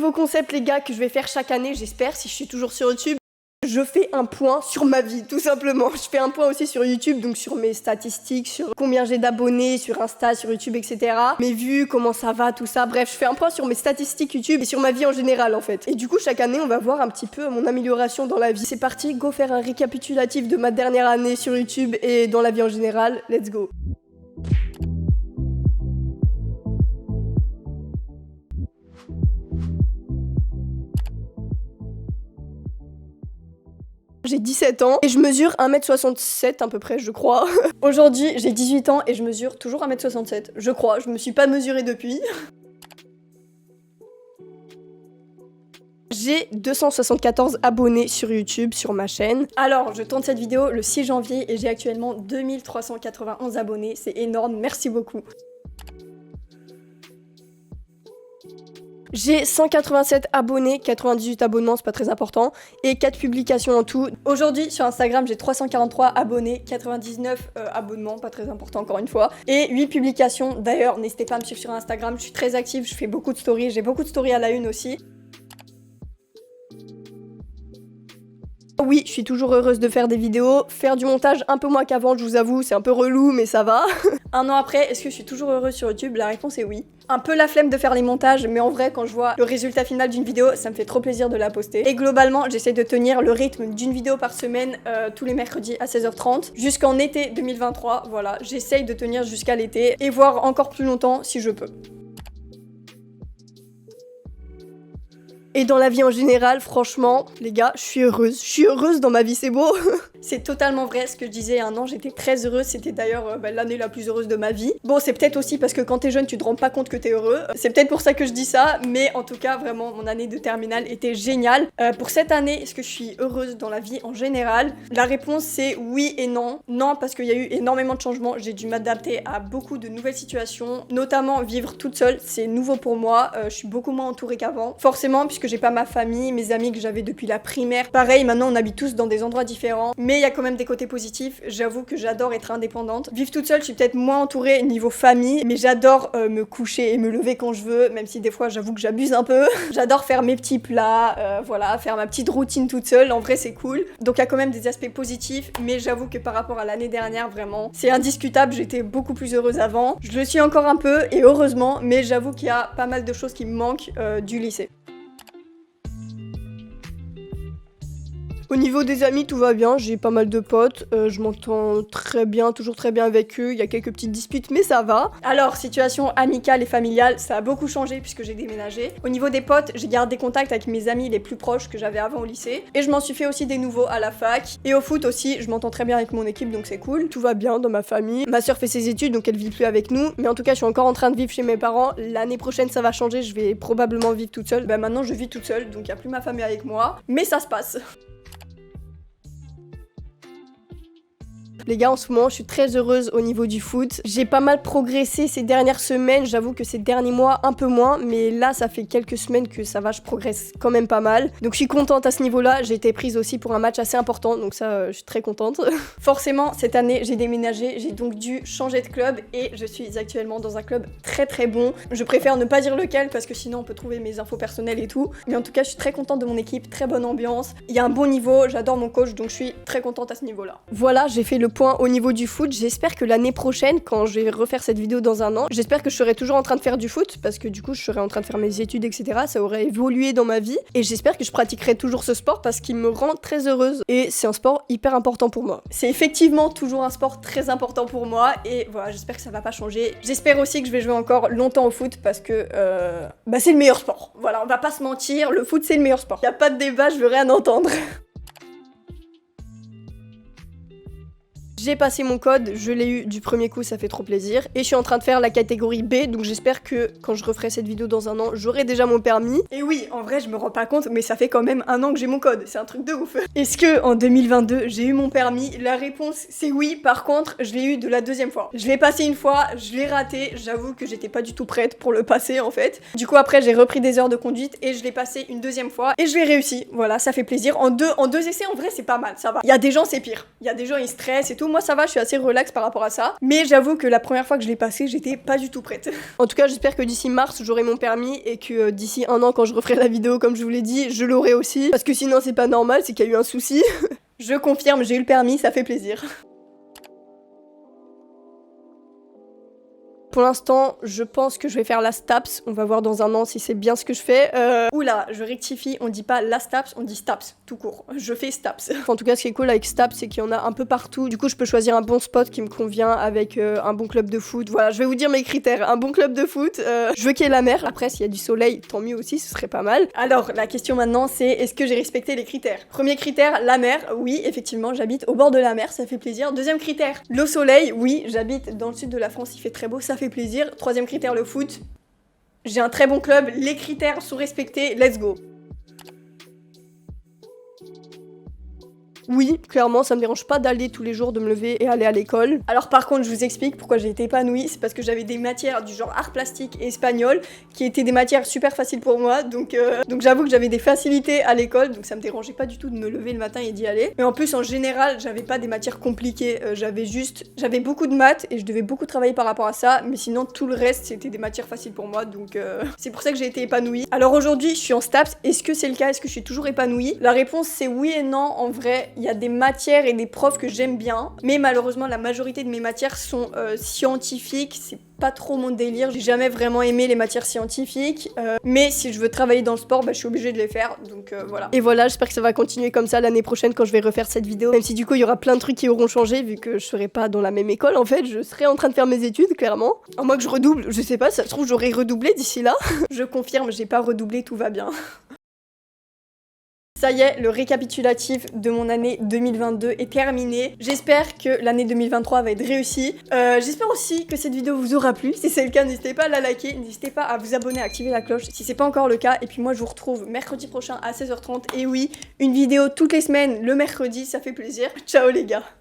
nouveau concept les gars que je vais faire chaque année, j'espère, si je suis toujours sur YouTube. Je fais un point sur ma vie, tout simplement. Je fais un point aussi sur YouTube, donc sur mes statistiques, sur combien j'ai d'abonnés, sur Insta, sur YouTube, etc. Mes vues, comment ça va, tout ça. Bref, je fais un point sur mes statistiques YouTube et sur ma vie en général, en fait. Et du coup, chaque année, on va voir un petit peu mon amélioration dans la vie. C'est parti, go faire un récapitulatif de ma dernière année sur YouTube et dans la vie en général. Let's go. J'ai 17 ans et je mesure 1m67 à peu près, je crois. Aujourd'hui, j'ai 18 ans et je mesure toujours 1m67, je crois. Je me suis pas mesurée depuis. J'ai 274 abonnés sur YouTube, sur ma chaîne. Alors, je tourne cette vidéo le 6 janvier et j'ai actuellement 2391 abonnés. C'est énorme, merci beaucoup. J'ai 187 abonnés, 98 abonnements, c'est pas très important, et 4 publications en tout. Aujourd'hui, sur Instagram, j'ai 343 abonnés, 99 abonnements, pas très important encore une fois, et 8 publications. D'ailleurs, n'hésitez pas à me suivre sur Instagram, je suis très active, je fais beaucoup de stories, j'ai beaucoup de stories à la une aussi. Oui, je suis toujours heureuse de faire des vidéos, faire du montage un peu moins qu'avant, je vous avoue, c'est un peu relou, mais ça va. Un an après, est-ce que je suis toujours heureuse sur YouTube? La réponse est oui. Un peu la flemme de faire les montages, mais en vrai, quand je vois le résultat final d'une vidéo, ça me fait trop plaisir de la poster. Et globalement, j'essaie de tenir le rythme d'une vidéo par semaine tous les mercredis à 16h30 jusqu'en été 2023. Voilà, j'essaye de tenir jusqu'à l'été et voire encore plus longtemps si je peux. Et dans la vie en général, franchement, les gars, je suis heureuse dans ma vie, c'est beau. C'est totalement vrai ce que je disais il y a un an, j'étais très heureuse, c'était d'ailleurs l'année la plus heureuse de ma vie. Bon, c'est peut-être aussi parce que quand t'es jeune, tu te rends pas compte que t'es heureux. C'est peut-être pour ça que je dis ça, mais en tout cas, vraiment, mon année de terminale était géniale. Pour cette année, est-ce que je suis heureuse dans la vie en général? La réponse c'est oui et non. Non, parce qu'il y a eu énormément de changements, j'ai dû m'adapter à beaucoup de nouvelles situations, notamment vivre toute seule, c'est nouveau pour moi, je suis beaucoup moins entourée qu'avant. Forcément, puisque j'ai pas ma famille, mes amis que j'avais depuis la primaire. Pareil, maintenant on habite tous dans des endroits différents, mais il y a quand même des côtés positifs. J'avoue que j'adore être indépendante. Vivre toute seule, je suis peut-être moins entourée niveau famille, mais j'adore me coucher et me lever quand je veux, même si des fois j'avoue que j'abuse un peu. J'adore faire mes petits plats, voilà, faire ma petite routine toute seule, en vrai c'est cool. Donc il y a quand même des aspects positifs, mais j'avoue que par rapport à l'année dernière, vraiment, c'est indiscutable, j'étais beaucoup plus heureuse avant. Je le suis encore un peu, et heureusement, mais j'avoue qu'il y a pas mal de choses qui me manquent du lycée. Au niveau des amis, tout va bien, j'ai pas mal de potes, je m'entends très bien, toujours très bien avec eux, il y a quelques petites disputes, mais ça va. Alors, situation amicale et familiale, ça a beaucoup changé puisque j'ai déménagé. Au niveau des potes, j'ai gardé contact avec mes amis les plus proches que j'avais avant au lycée, et je m'en suis fait aussi des nouveaux à la fac. Et au foot aussi, je m'entends très bien avec mon équipe, donc c'est cool. Tout va bien dans ma famille. Ma soeur fait ses études, donc elle vit plus avec nous, mais en tout cas, je suis encore en train de vivre chez mes parents. L'année prochaine, ça va changer, je vais probablement vivre toute seule. Maintenant, je vis toute seule, donc il y a plus ma famille avec moi, mais ça se passe. Les gars, en ce moment, je suis très heureuse au niveau du foot. J'ai pas mal progressé ces dernières semaines. J'avoue que ces derniers mois, un peu moins. Mais là, ça fait quelques semaines que ça va, je progresse quand même pas mal. Donc, je suis contente à ce niveau-là. J'ai été prise aussi pour un match assez important. Donc ça, je suis très contente. Forcément, cette année, j'ai déménagé. J'ai donc dû changer de club. Et je suis actuellement dans un club très très bon. Je préfère ne pas dire lequel parce que sinon, on peut trouver mes infos personnelles et tout. Mais en tout cas, je suis très contente de mon équipe. Très bonne ambiance. Il y a un bon niveau. J'adore mon coach. Donc, je suis très contente à ce niveau-là. Voilà, j'ai fait le point au niveau du foot. J'espère que l'année prochaine, quand je vais refaire cette vidéo dans un an, j'espère que je serai toujours en train de faire du foot, parce que du coup je serai en train de faire mes études, etc. Ça aurait évolué dans ma vie, et j'espère que je pratiquerai toujours ce sport parce qu'il me rend très heureuse, et c'est un sport hyper important pour moi. C'est effectivement toujours un sport très important pour moi, et voilà, j'espère que ça va pas changer. J'espère aussi que je vais jouer encore longtemps au foot, parce que c'est le meilleur sport. Voilà, on va pas se mentir, le foot c'est le meilleur sport. Y a pas de débat, je veux rien entendre. J'ai passé mon code, je l'ai eu du premier coup, ça fait trop plaisir. Et je suis en train de faire la catégorie B, donc j'espère que quand je referai cette vidéo dans un an, j'aurai déjà mon permis. Et oui, en vrai, je me rends pas compte, mais ça fait quand même un an que j'ai mon code, c'est un truc de ouf. Est-ce que en 2022, j'ai eu mon permis? La réponse, c'est oui. Par contre, je l'ai eu de la deuxième fois. Je l'ai passé une fois, je l'ai raté, j'avoue que j'étais pas du tout prête pour le passer en fait. Du coup, après, j'ai repris des heures de conduite et je l'ai passé une deuxième fois et je l'ai réussi. Voilà, ça fait plaisir. En deux essais, en vrai, c'est pas mal, ça va. Il y a des gens, c'est pire. Il y a des gens, ils stressent et tout. moi ça va, je suis assez relax par rapport à ça. Mais j'avoue que la première fois que je l'ai passé, j'étais pas du tout prête. En tout cas, j'espère que d'ici mars, j'aurai mon permis et que d'ici un an, quand je referai la vidéo, comme je vous l'ai dit, je l'aurai aussi. Parce que sinon, c'est pas normal, c'est qu'il y a eu un souci. Je confirme, j'ai eu le permis, ça fait plaisir. Pour l'instant, je pense que je vais faire la STAPS. On va voir dans un an si c'est bien ce que je fais. Oula, je rectifie, on dit pas la STAPS, on dit STAPS, tout court. Je fais STAPS. En tout cas, ce qui est cool avec STAPS, c'est qu'il y en a un peu partout. Du coup, je peux choisir un bon spot qui me convient avec un bon club de foot. Voilà, je vais vous dire mes critères. Un bon club de foot, je veux qu'il y ait la mer. Après, s'il y a du soleil, tant mieux aussi, ce serait pas mal. Alors, la question maintenant, c'est est-ce que j'ai respecté les critères? Premier critère, la mer. Oui, effectivement, j'habite au bord de la mer, ça fait plaisir. Deuxième critère, le soleil. Oui, j'habite dans le sud de la France, il fait très beau, ça fait plaisir. Troisième critère, le foot. J'ai un très bon club, les critères sont respectés, let's go. Oui, clairement, ça me dérange pas d'aller tous les jours, de me lever et aller à l'école. Alors par contre, je vous explique pourquoi j'ai été épanouie. C'est parce que j'avais des matières du genre art plastique et espagnol qui étaient des matières super faciles pour moi. Donc j'avoue que j'avais des facilités à l'école, donc ça me dérangeait pas du tout de me lever le matin et d'y aller. Mais en plus, en général, j'avais pas des matières compliquées. J'avais beaucoup de maths et je devais beaucoup travailler par rapport à ça. Mais sinon, tout le reste, c'était des matières faciles pour moi. Donc c'est pour ça que j'ai été épanouie. Alors aujourd'hui, je suis en STAPS. Est-ce que c'est le cas? Est-ce que je suis toujours épanouie? La réponse, c'est oui et non. En vrai, il y a des matières et des profs que j'aime bien, mais malheureusement la majorité de mes matières sont scientifiques, c'est pas trop mon délire, j'ai jamais vraiment aimé les matières scientifiques, mais si je veux travailler dans le sport, bah, je suis obligée de les faire, donc voilà. Et voilà, j'espère que ça va continuer comme ça l'année prochaine quand je vais refaire cette vidéo, même si du coup il y aura plein de trucs qui auront changé, vu que je serai pas dans la même école en fait, je serai en train de faire mes études, clairement. À moins que je redouble, je sais pas, ça se trouve j'aurai redoublé d'ici là. Je confirme, j'ai pas redoublé, tout va bien. Ça y est, le récapitulatif de mon année 2022 est terminé. J'espère que l'année 2023 va être réussie. J'espère aussi que cette vidéo vous aura plu. Si c'est le cas, n'hésitez pas à la liker, n'hésitez pas à vous abonner, à activer la cloche si c'est pas encore le cas. Et puis moi, je vous retrouve mercredi prochain à 16h30. Et oui, une vidéo toutes les semaines le mercredi, ça fait plaisir. Ciao les gars!